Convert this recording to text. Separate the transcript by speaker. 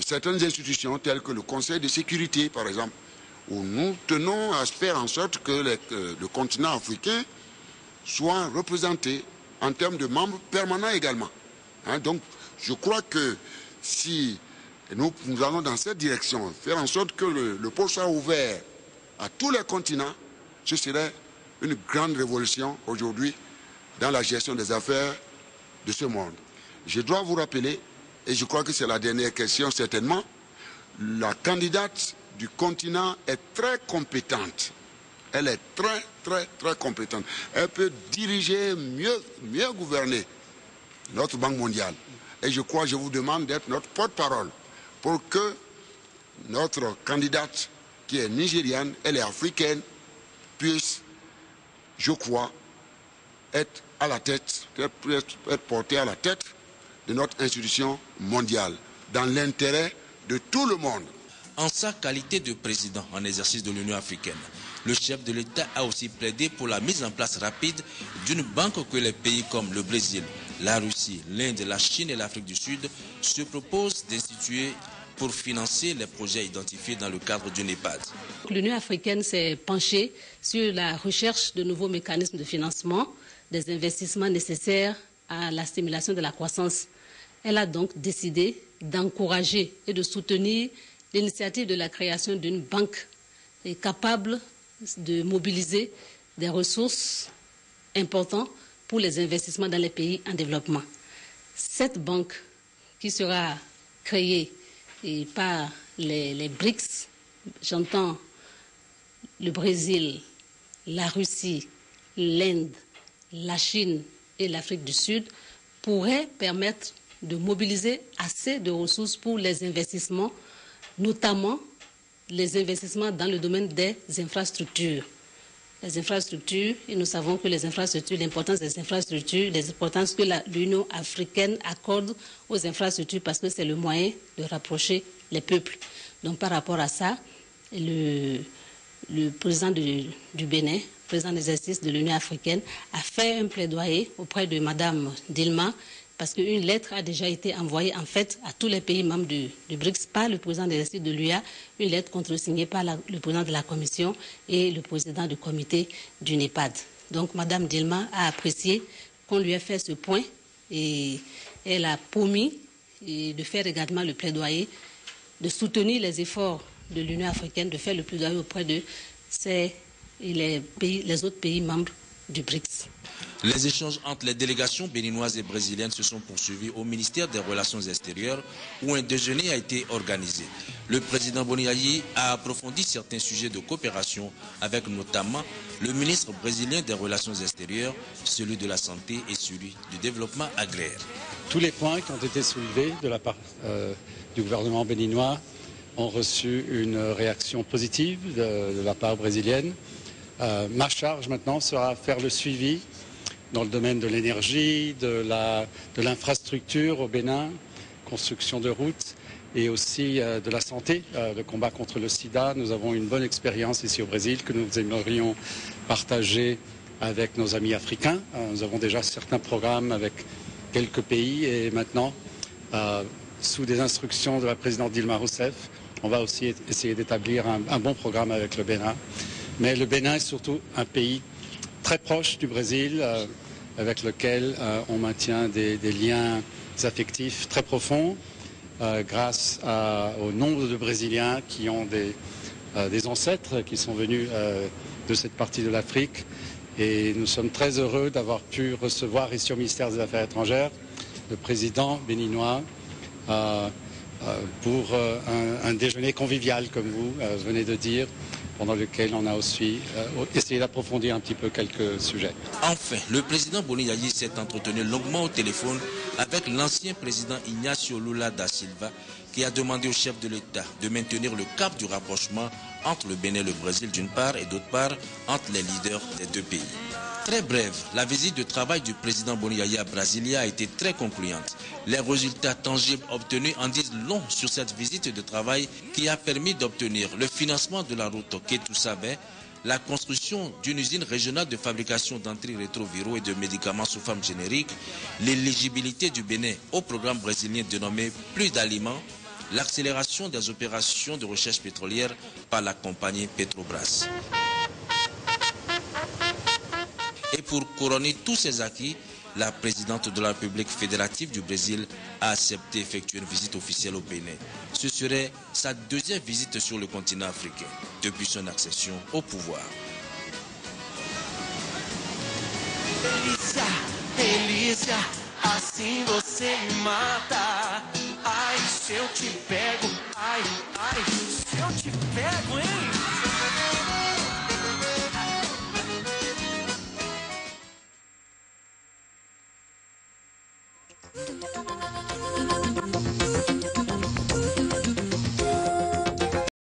Speaker 1: certaines institutions telles que le Conseil de sécurité, par exemple, où nous tenons à faire en sorte que le continent africain soit représenté en termes de membres permanents également. Hein, donc, je crois que si nous allons dans cette direction, faire en sorte que le pôle soit ouvert à tous les continents, ce serait une grande révolution aujourd'hui dans la gestion des affaires de ce monde. Je dois vous rappeler, et je crois que c'est la dernière question certainement, la candidate du continent est très compétente. Elle est très compétente. Elle peut diriger, mieux gouverner notre Banque mondiale. Et je crois, je vous demande d'être notre porte-parole pour que notre candidate, qui est nigériane, elle est africaine, puisse, je crois, être à la tête, être portée à la tête de notre institution mondiale, dans l'intérêt de tout le monde.
Speaker 2: En sa qualité de président en exercice de l'Union africaine, le chef de l'État a aussi plaidé pour la mise en place rapide d'une banque que les pays comme le Brésil, la Russie, l'Inde, la Chine et l'Afrique du Sud se proposent d'instituer pour financer les projets identifiés dans le cadre du NEPAD.
Speaker 3: L'Union africaine s'est penchée sur la recherche de nouveaux mécanismes de financement des investissements nécessaires à la stimulation de la croissance. Elle a donc décidé d'encourager et de soutenir l'initiative de la création d'une banque capable de mobiliser des ressources importantes pour les investissements dans les pays en développement. Cette banque qui sera créée par les BRICS, j'entends le Brésil, la Russie, l'Inde, la Chine et l'Afrique du Sud, pourrait permettre de mobiliser assez de ressources pour les investissements, notamment les investissements dans le domaine des infrastructures. Les infrastructures, et nous savons que les infrastructures, l'importance des infrastructures, l'importance que l'Union africaine accorde aux infrastructures parce que c'est le moyen de rapprocher les peuples. Donc par rapport à ça, le président du Bénin, président d'exercice de l'Union africaine, a fait un plaidoyer auprès de Mme Dilma parce qu'une lettre a déjà été envoyée en fait à tous les pays membres du BRICS par le président d'exercice de l'UA, une lettre contresignée par le président de la Commission et le président du comité du NEPAD. Donc Mme Dilma a apprécié qu'on lui ait fait ce point et elle a promis de faire également le plaidoyer, de soutenir les efforts de l'Union africaine, de faire le plaidoyer auprès de les autres pays membres du BRICS.
Speaker 2: Les échanges entre les délégations béninoises et brésiliennes se sont poursuivis au ministère des Relations extérieures où un déjeuner a été organisé. Le président Boni Yayi a approfondi certains sujets de coopération avec notamment le ministre brésilien des Relations extérieures, celui de la santé et celui du développement agraire.
Speaker 4: Tous les points qui ont été soulevés de la part du gouvernement béninois ont reçu une réaction positive de la part brésilienne. Ma charge maintenant sera de faire le suivi dans le domaine de l'énergie, de l'infrastructure au Bénin, construction de routes et aussi de la santé, le combat contre le sida. Nous avons une bonne expérience ici au Brésil que nous aimerions partager avec nos amis africains. Nous avons déjà certains programmes avec quelques pays et maintenant, sous des instructions de la présidente Dilma Rousseff, on va aussi essayer d'établir un bon programme avec le Bénin. Mais le Bénin est surtout un pays très proche du Brésil, avec lequel on maintient des liens affectifs très profonds, grâce au nombre de Brésiliens qui ont des ancêtres qui sont venus de cette partie de l'Afrique. Et nous sommes très heureux d'avoir pu recevoir ici au ministère des Affaires étrangères le président béninois pour un déjeuner convivial, comme vous venez de dire, pendant lequel on a aussi essayé d'approfondir un petit peu quelques sujets.
Speaker 2: Enfin, le président Boni Yayi s'est entretenu longuement au téléphone avec l'ancien président Ignacio Lula da Silva, qui a demandé au chef de l'État de maintenir le cap du rapprochement entre le Bénin et le Brésil d'une part et d'autre part entre les leaders des deux pays. Très brève, la visite de travail du président Boni Yayi à Brasilia a été très concluante. Les résultats tangibles obtenus en disent long sur cette visite de travail qui a permis d'obtenir le financement de la route Kétou-Sabin, la construction d'une usine régionale de fabrication d'antirétroviraux et de médicaments sous forme générique, l'éligibilité du Bénin au programme brésilien dénommé Plus d'aliments, l'accélération des opérations de recherche pétrolière par la compagnie Petrobras. Et pour couronner tous ces acquis, la présidente de la République fédérative du Brésil a accepté d'effectuer une visite officielle au Bénin. Ce serait sa deuxième visite sur le continent africain depuis son accession au pouvoir.
Speaker 5: Delícia, delícia, assim você me mata. Ai, se eu te pego, ai, ai, se eu te pego, hein?